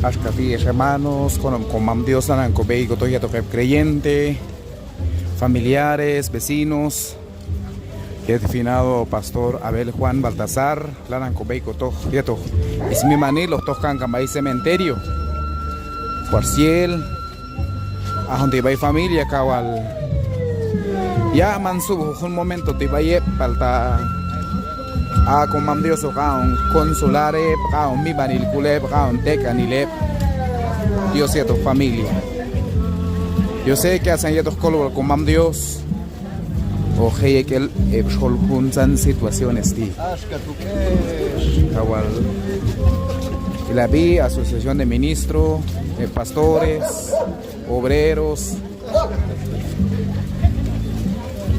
Ashkapi, hermanos, con mam Dios, Lanan, Kobei, Gotoya, creyente, familiares, vecinos, y el finado pastor Abel Juan Baltasar, Lanan, Kobei, Gotoya, es mi maní, los tocan Cambay Cementerio, Cuarciel, a donde va familia, Cabal, ya mansubo, un momento, te vaya, falta. Con mam Dios un consulare, un mi banil culep, un tecanilep, Dios y a tu familia. Yo sé que hacen ya tus colores con mam Dios, o que el juntan situaciones ti. Y la vi, asociación de ministros, pastores, obreros.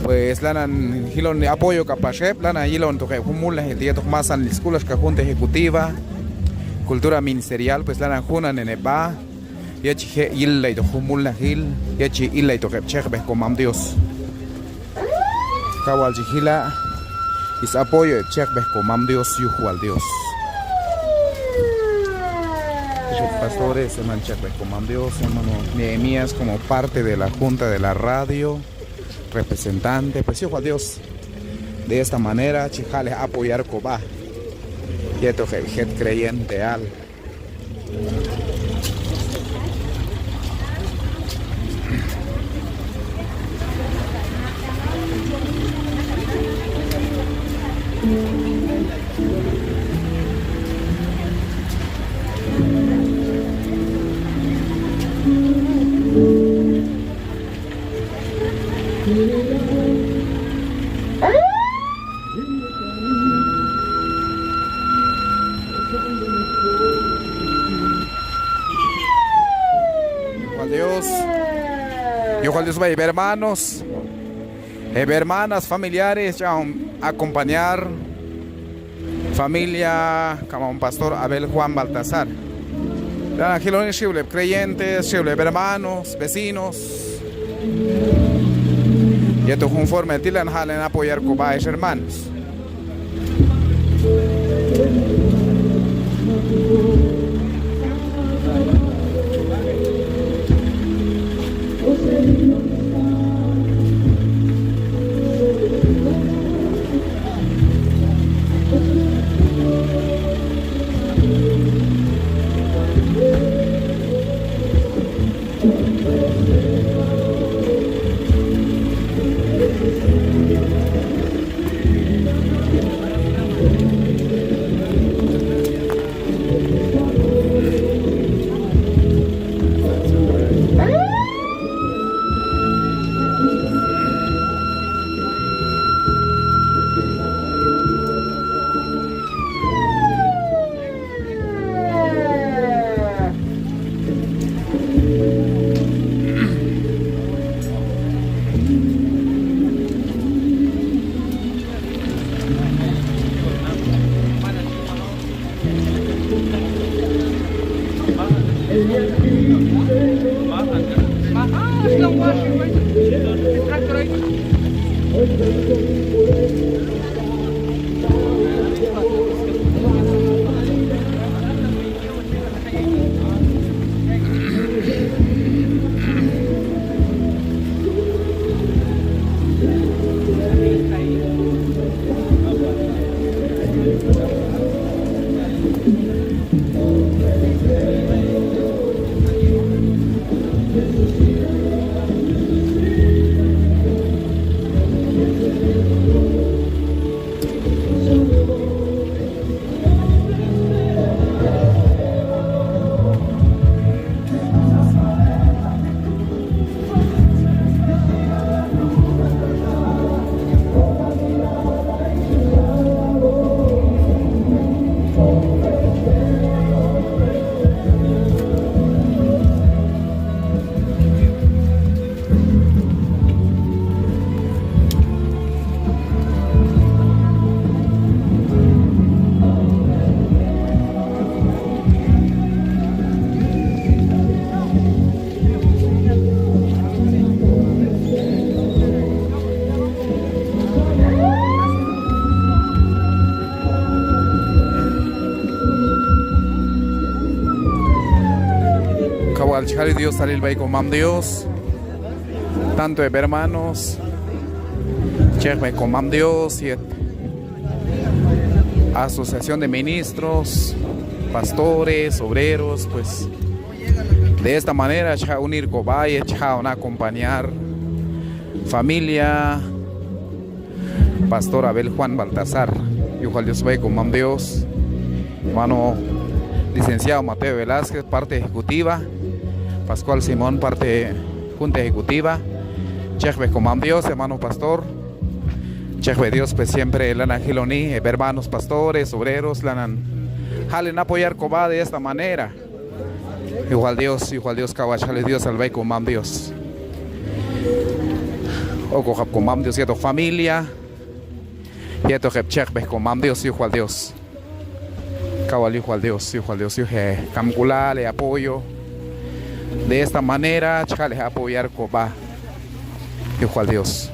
Pues lanan hilon de apoyo capachep, lana hilon toque humula el día más en las escuelas que junta ejecutiva, cultura ministerial, pues lanan junan en eba, y eche illa y to humula hil, y eche illa y toque chekbe con mam Dios. Kawal jihila is apoyo de chekbe con mam Dios yuhu al Dios. Pastores se manchekbe con mam Dios, hermano Nehemías como parte de la junta de la radio. Representante, pues hijo a Dios, de esta manera, chijales apoyar Cobá, y esto que el creyente al. Dios va a hermanos, hermanas, familiares, ya acompañar familia como un pastor Abel Juan Baltasar. Creyentes, hermanos, vecinos. Y esto conforme tilan halen apoyar cobáis hermanos. al chale Dios salir by comam Dios. Tanto de hermanos. Chech by comam Dios y asociación de ministros, pastores, obreros, pues de esta manera cha unir cobay, cha una acompañar familia Pastor Abel Juan Baltasar, y ojalá Dios vaya con Dios, hermano licenciado Mateo Velázquez, parte ejecutiva, Pascual Simón, parte junta ejecutiva, Chejbe con Dios, hermano pastor, Chejbe Dios, pues siempre el Angeloni, hermanos pastores, obreros, lanan, jalen apoyar Cobá de esta manera. Igual Dios, cabachale Dios, salve con Dios. O con Dios, y tu familia. Y esto que Chejbe con Dios, igual Dios. Cabal, igual Dios, camcula, le apoyo. De esta manera, chale apoyar Cobá. Igual Dios.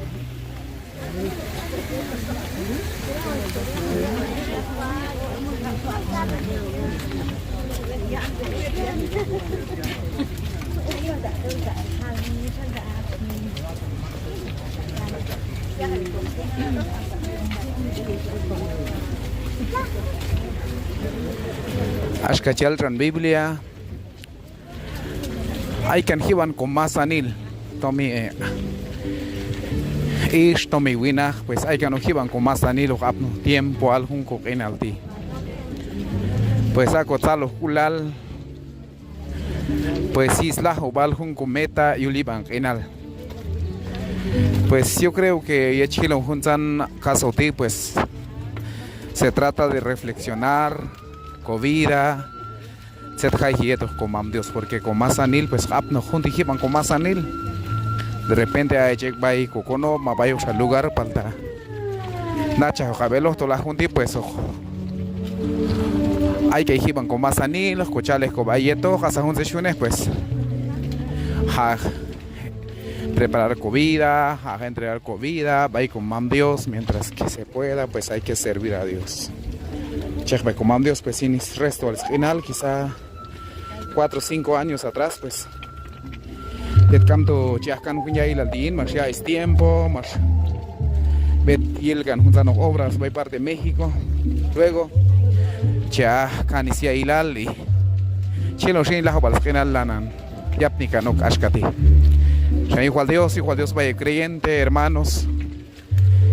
Ashkachal tran Biblia hay que hiban con más anil tomi ish tomi wina pues hay que no hiban con más anil o apno tiempo algún coquenalti pues acotar kulal pues isla o baljun cometa y uliban enal. Pues yo creo que Yechilo Juntan Casoti, pues se trata de reflexionar, covida, setjaijetos con Dios, porque con más anil, pues apno juntijiban con más anil. De repente hay check by cocono, mabayo al lugar para nacha o cabellos, toda la junti, pues ojo. Hay que ir con más anil, los cochales con bayetos, hasta un sesiones, pues preparar comida, a entregar comida, va con Dios, mientras que se pueda, pues hay que servir a Dios. Chejbe con Dios, pues sin resto al final, quizá 4 o 5 años atrás, pues del canto chascan ya y la din, más ya es tiempo, más bet yelgan juntan obras, va parte de México, luego ya canisia ilal y chelo shin la para final lanan yapnika no ashkati. Igual Dios vaya creyente, hermanos.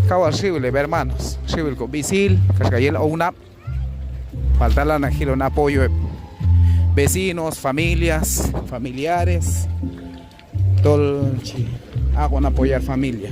Cabal civil, hermanos. Civil con visil, cascayel o una. Falta la najil un apoyo de vecinos, familias, familiares. Todo hago un apoyar familia.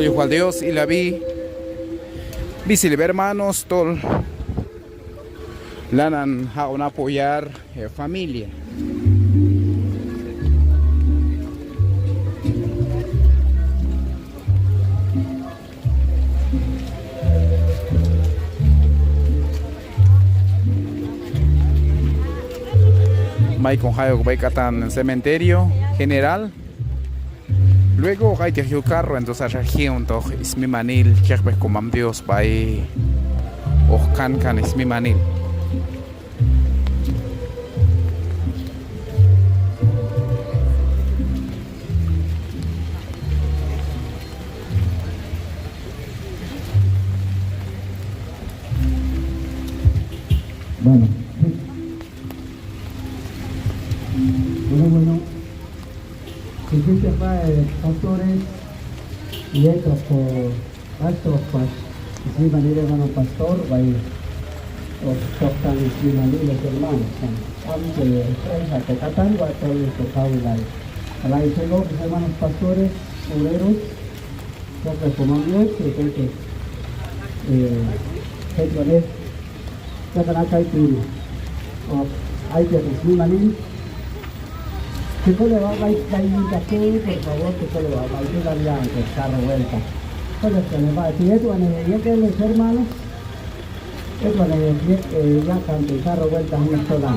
Igual Dios y la vi silver hermanos tol lanan a un apoyar familia May con Hayo Baikatan en cementerio general. Luego hay que ir un carro, entonces región toch es mi manil, que es como Dios va ahí, o can es mi manil. Distintos pastores y estos pastos, pues, si manera hermano pastor, va o tocan si manera los hermanos, aunque a tocatan, va todo el tocado y a la hizo los hermanos pastores, obreros, porque como Dios, que creo que es que para acá hay que si manera. Si tú le vas a ir por favor, que tú le vas a ir allá en el carro vuelta. Entonces, que le va a decir, esto es que los hermanos, esto es ya cuando el carro vuelta en una sola.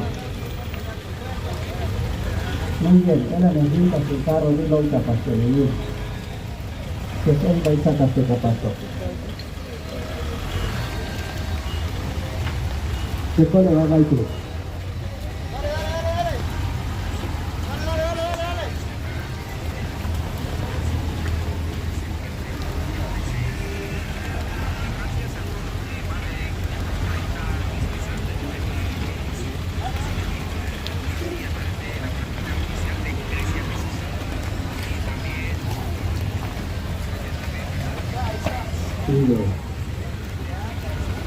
Muy bien, él necesita su carro de la otra pastor, que son paisatas que pasó. ¿Qué tú le vas a ir?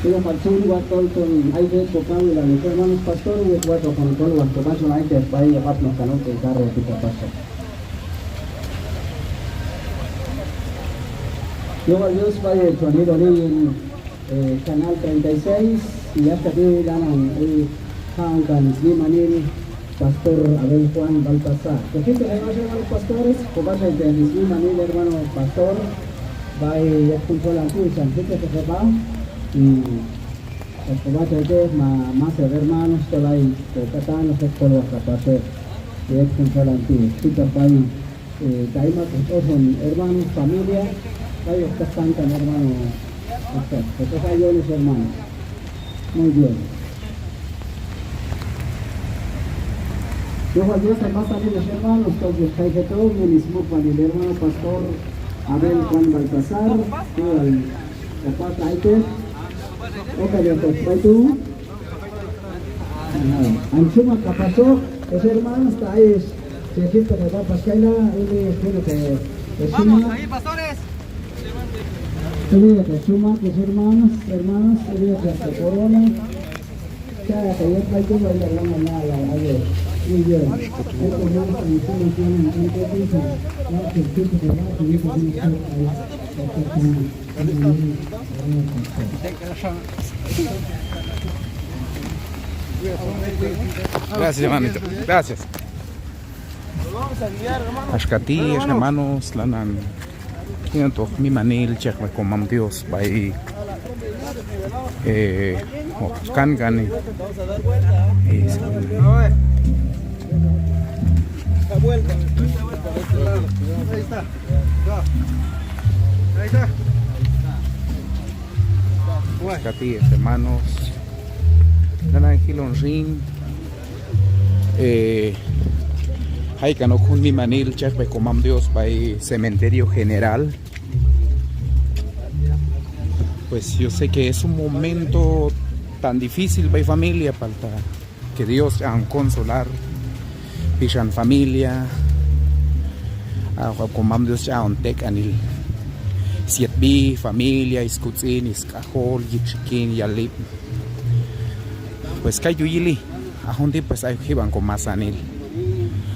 Pero pasó un guatón con aire tocado y los hermanos pastores y cuatro con todo los tomas una aire para ir a parnos canón que el carro que te pasó. Luego Dios va el sonido en canal 36 y hasta aquí ganan el Hankan Slimanil, Pastor Abel Juan Baltasar. ¿Por qué tenemos hermanos pastores? Pues vas a ir de Slimanil, hermano pastor, va a ir a junto a la cruz, antes que se va. Y el combate de más hermanos que la hay que tratan los escuelas a pasar de ex controlante super país caima que todos son hermanos familia hay que están tan hermanos entonces hay los hermanos muy bien luego Dios se pasa de los hermanos entonces hay que todo el mismo para el hermano pastor Abel Juan Baltasar todo el papá Taiter. Oke, después itu, Ansuma kapasok, los hermanos traes, se siente que va a pasar ini espero que suma, que suma, que hermanos, que hasta corona, ya que ya hay que bailar la mañana, ayer, muy bien, estos hermanos que nos tienen en piso, ya que el tiempo que va a subir con Gracias, hermanito. Gracias. Ashkati, hermanos, lanan. Untuk mi manil cek komam Dios by kan gani. Ahí está. Ahí está. Ashkati, hermanos. Lanan hilon ring. Hay que no con mi manil cek komam Dios by cementerio general. Pues yo sé que es un momento tan difícil para familia, para que Dios haga consolar, pishan familia, como Dios haga un tek anil, sietbi familia, iskutzin, iskajol, yichikin, yalip. Pues kayo yili, ahundi pues hay que van con más anil,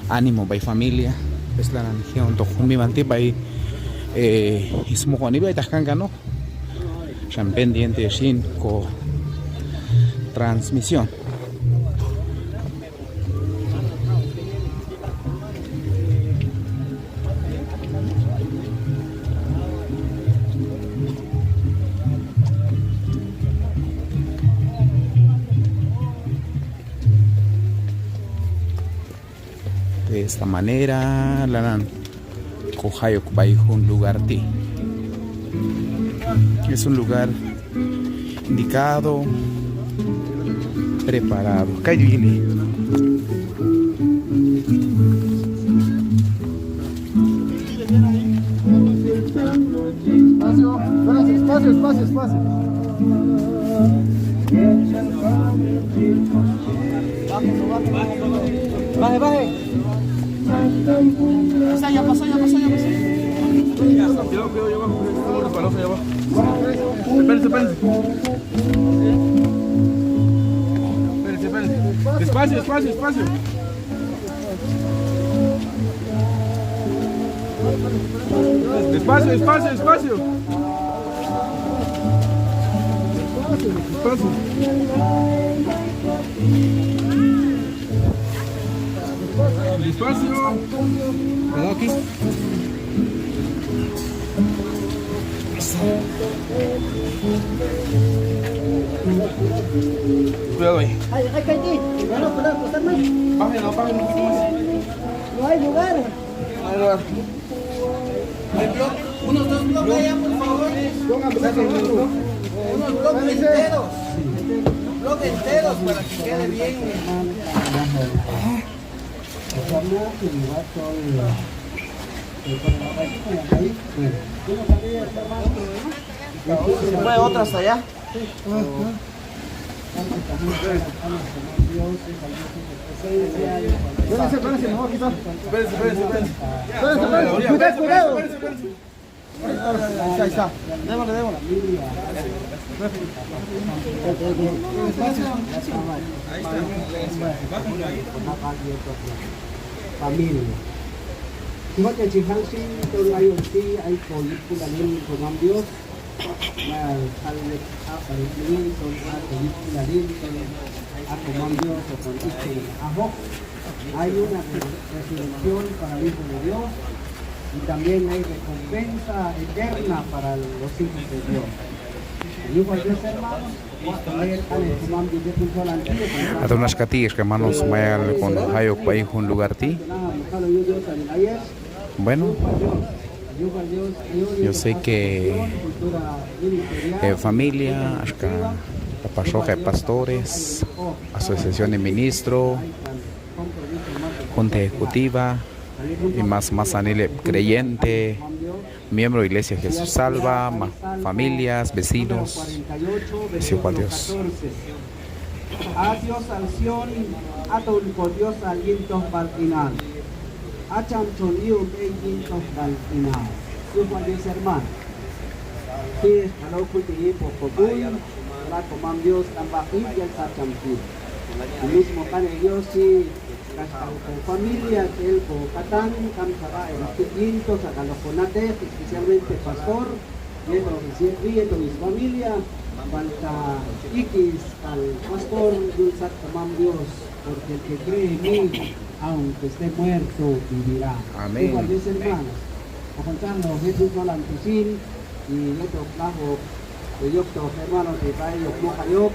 ánimo para familia, pues la religión, tojo mi manti para ismo con iba y tajanga no. Están pendientes sin transmisión. De esta manera, la nan cojayo un lugar ti. Es un lugar indicado, preparado. Cayuli. Espacio. Baje. Ya pasó. Cuidado, yo abajo. Los palos allá abajo. Espérense. Despacio. Despacio. Cuidado aquí. Cuidado ahí. Ay, Kaiti. Cuidado, pasar más. Página. No hay lugar. Unos 2 bloques allá, por favor. Unos bloques enteros. Bloques enteros para que quede bien. ¿Se puede otra hasta allá? Espérense, me voy a quitar. Espérense. Cuidado. Ahí está. Démosle. Familia. Igual que Chihansi, todo hay un sí, hay película libre con Dios. Al aparentemente son película libre con Dios o con Ajo. Hay una resurrección para el Hijo de Dios y también hay recompensa eterna para los hijos de Dios. El Hijo de Dios, hermanos, Adunas katis que manos mayal con hayo país un lugar ti. Bueno, yo sé que familia, pasoja de pastores, asociación de ministros, junta ejecutiva y más anile creyente, miembro de Iglesia Jesús Salva, familias, vecinos, Dios cual Dios. A Dios al Sion, a tu Dios al Yintos Baltinal. A Chamchoniu de Yintos Baltinal. Dios cual Dios hermano. Sí, a lo que te llevo por la comanda Dios tambah y el Sachampi. El mismo cane Dios sí. Familia que el Catán, Camsara, el Yintos, a Calofonate, especialmente pastor, viendo mi familia. Falta X al pastor Dulzat Tamam Dios, porque el que cree en mí, aunque esté muerto, vivirá. Amén. Igual mis hermanos, o contando Jesús Solantusin y Neto Clavo, de Yocto, hermanos de Bayo Mojayok,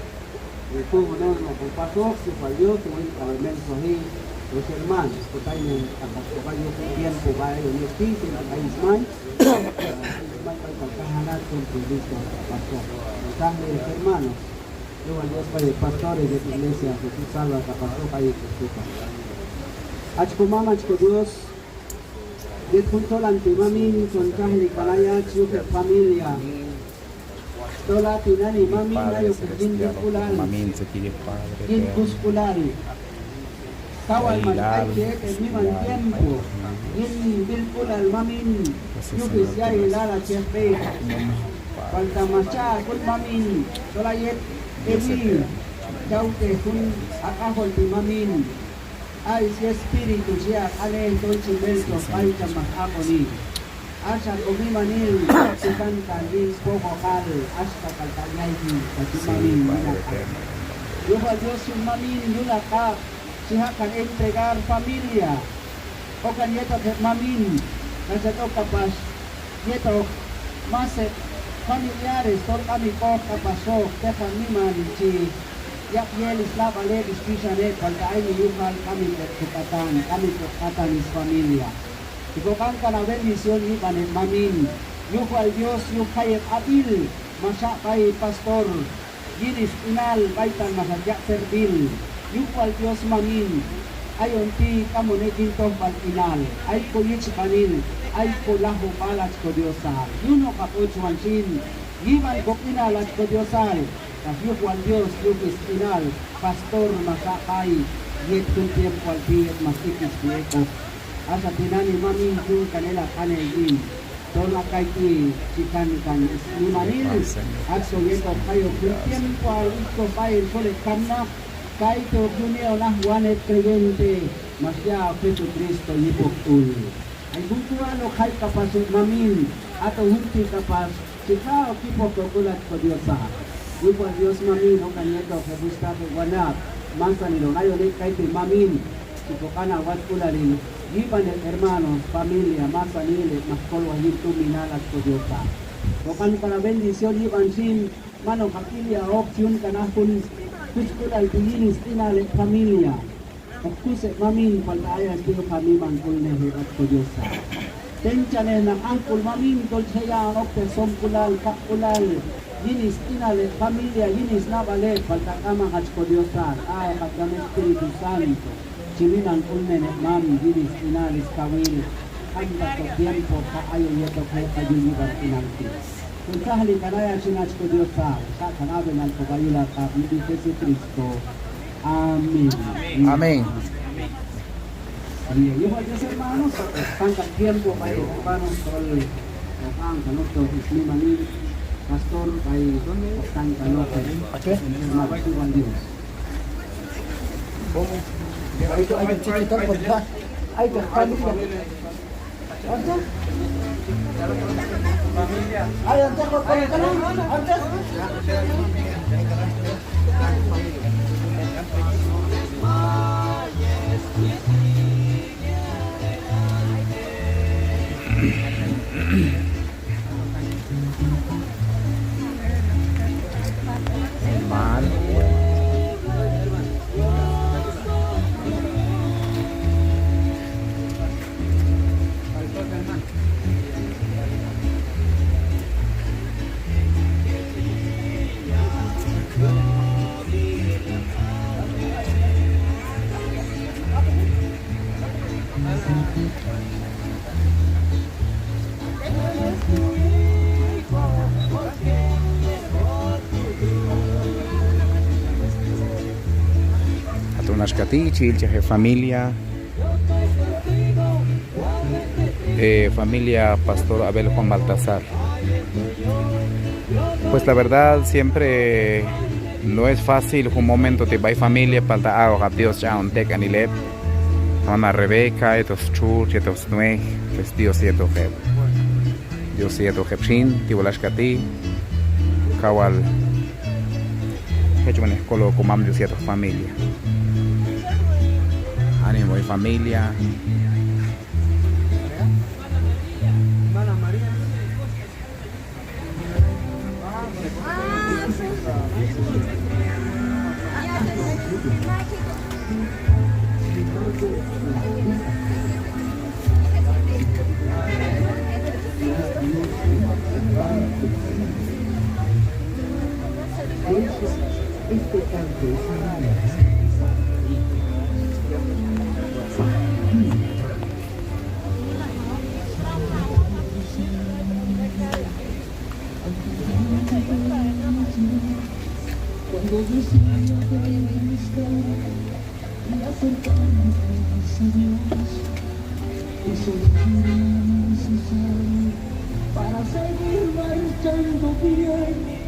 de todo no con pasó, se falló, que voy a ver ahí, los hermanos, que tienen a Bayo tiempo, Bayo Nesti, que es el país más, mensajes hermanos, luego al Dios para pastores de tu iglesia, Jesús salva, pastor para que escucha. Achko mama, achko Dios, de punto la antimamin, con kahli kalaya, chuke familia. Tola tinani mami, nayo kujin kulari. Mamin se quiere padre. Kin kuskulari. Kawal man ay que mi man tiempo. Yin bilkul al mamin. Yuki siya ilala chepe. Falta macha kul mamin. Tolayet ebi. Kau ke kun akahol ti mamin. Ay si espiritu siya ale entonces belto ay chamahaponi. Asha kumi manil sikan kalin poco kal hasta kaltayay kasi mamin. Yuba Dios yung mamin yulaka. Siya kan entregar familia o kan yeto mamin nasa to kapas yeto mase familiares tol kami ko kapasok tepan niman si yak yelis la bale dispisane pagka ay yukal kami kukatan is familia ikokan ka na bendición ni panen mamin yukal Dios yukay abil masya kay pastor ginis inal baitan masajak servil yukwal Dios mamin ayon ti kamone ginto inal ay ko yich panin ay ko lahu palat ko Diosal yuno kapuchuan sin giman ko inalat ko Diosal kas yukwal Dios yukis inal pastor masakay yet kun tiempo al piet masikis dieko asa tinani mami yung kanila kanil Tolong kaiti chikan kan limanil at soyeto kayo Christian kwa ito pail kulit kamna kaito kunyo na wanet kreyente masya Peso Cristo yipokul ay bungkuano kay kapasok mamin ato hunti kapas chika kipo kulat ko Dios sa Upo Dios mamin o kanyeto kabusta ko wanap mansa nilo ngayon kaiti mamin chiko kana wat kulalin Giban hermanos, familia, más anile, más colwa yito minalas ko Dios ta. Rokan para bendición giban sin mano familia option kanahun kuskulay tulinis tinale familia. Kuse mamin palaya stiyo kami man kulnehi at ko Dios ta. Tenchane na angkul mamin tol saya opte somkulal kakulal. Yinis tinale familia yinis nabale paltakama at ko Dios ta. Ay pagdamit Espiritu Santo. Chiminan ulmen mami dinis inalis kawil hanggang sa tiempo kaayo yeto kay kayuliban inangti. Kung sahali kanaya sinach ko Diyos sa kanabi ng kagayula ka hindi Jesu Cristo. Amen. Amen. Yung mga Diyos hermanos, hanggang tiempo kayo hermanos tol ang kanoto islimanin pastor kay ang kanoto. Magsiwan Diyos. Itu aja cerita berdah. Ayo kami ya. Ada. Ayo anda kau kanan. Ada. Man. Chilche familia familia Pastor Abel Juan Baltasar. Pues la verdad siempre no es fácil un momento te vai familia para agua Dios ya un teca ni lep Ana Rebeca estos chur estos nue Dios cierto que Dios cierto que chin tibolashkati kawal hecho en escuela como Dios cierto familia. Ánimo y familia. Este canto es cuando decía que me gustaba y acercarnos a Dios, eso era necesario para seguir marchando bien.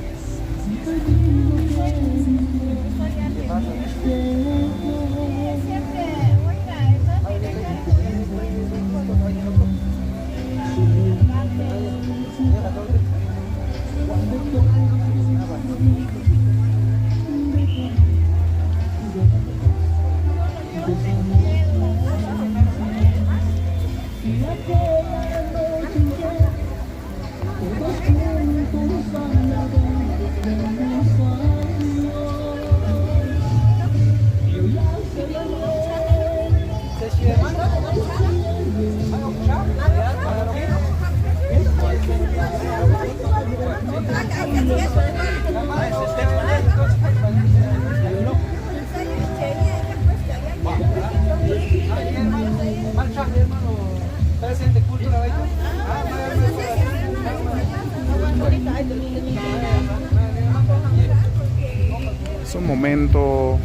Es un momento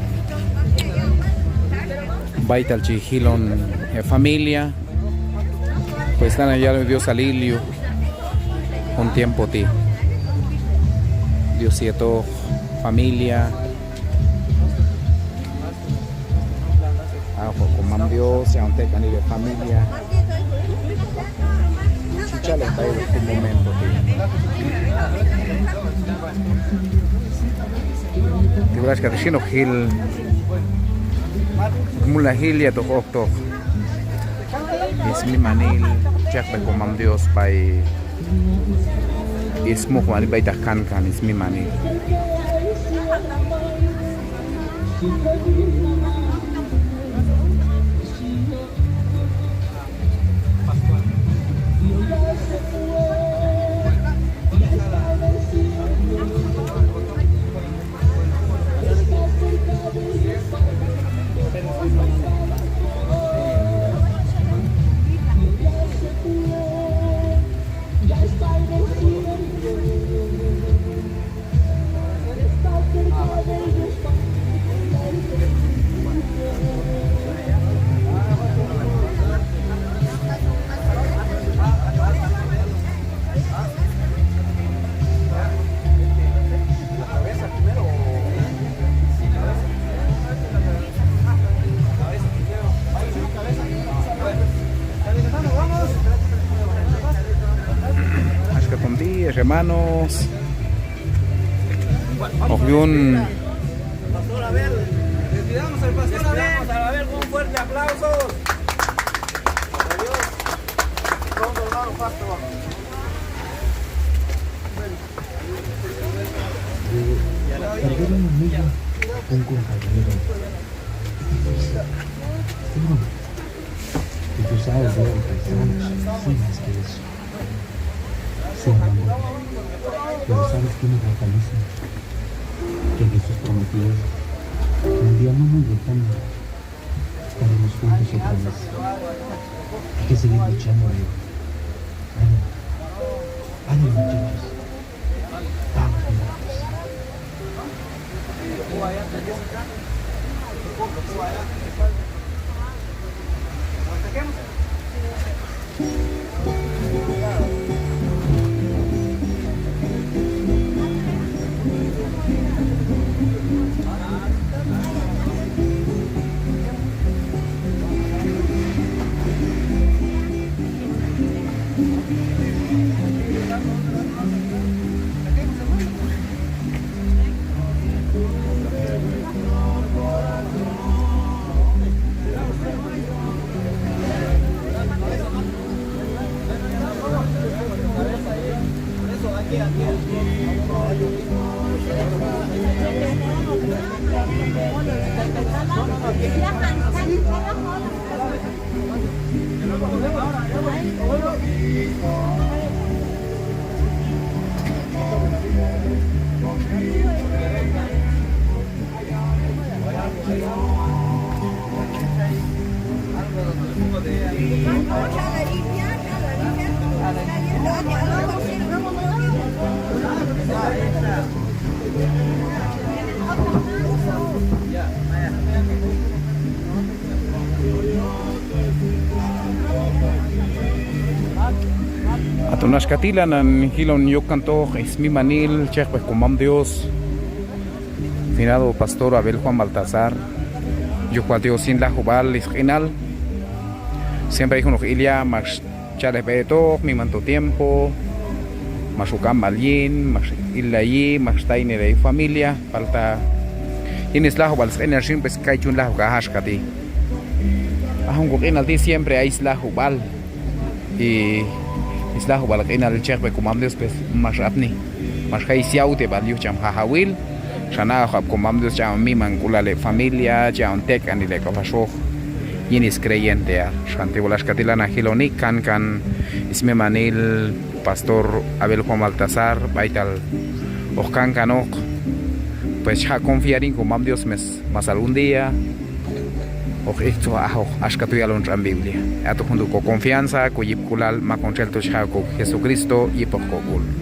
vital chihilon familia están allá Dios alilio un tiempo ti Dios sieto familia con Dios ya un tecan de familia chuchale está en un momento ti verdad que recién gil mula gil ya to es mi manil Jack con Dios by ismo kuan bay takkan kan is mi manil hermanos Ohyun Pastor Abel, despidamos al Pastor Abel con un fuerte aplauso. Adiós. Pronto, hermano Pastor. Perder un amigo, un compañero. Y tú sabes de lo que estamos, sí, más que eso. Sí, hermano. Pero sabes que me fortalece que Jesús prometió que un día no muy lejano estaremos juntos otra vez. Hay que seguir luchando, amigo. Ánimo. Ánimo, muchachos. Vamos, muchachos. Atunas katilan an hilon yokanto es mi manil chek pues comam Dios finado pastor Abel Juan Baltasar yo cual Dios sin la jubal isginal siempre dijo no ilia mas chales beto mi manto tiempo mas ukam malin mas ilayi mas taine de familia falta tienes la jubal energía pues kaichun la gahash kati ahun gokinal ti siempre hay la jubal y islah balak inal chek be kumam Dios pues mas apni mas hay siaute valio cham hahawil shana khab kumam Dios cham mi mankulale familia cham tek anile kapasho yinis creyente a shante bolas katilana hiloni kan isme manil pastor Abel Juan Baltasar baital okan kanok pues ha confiar en kumam Dios mas algún día o esto ashkatu yalon ran Biblia ato junto con confianza kuyip kulal ma conchelto con Jesucristo y por kogul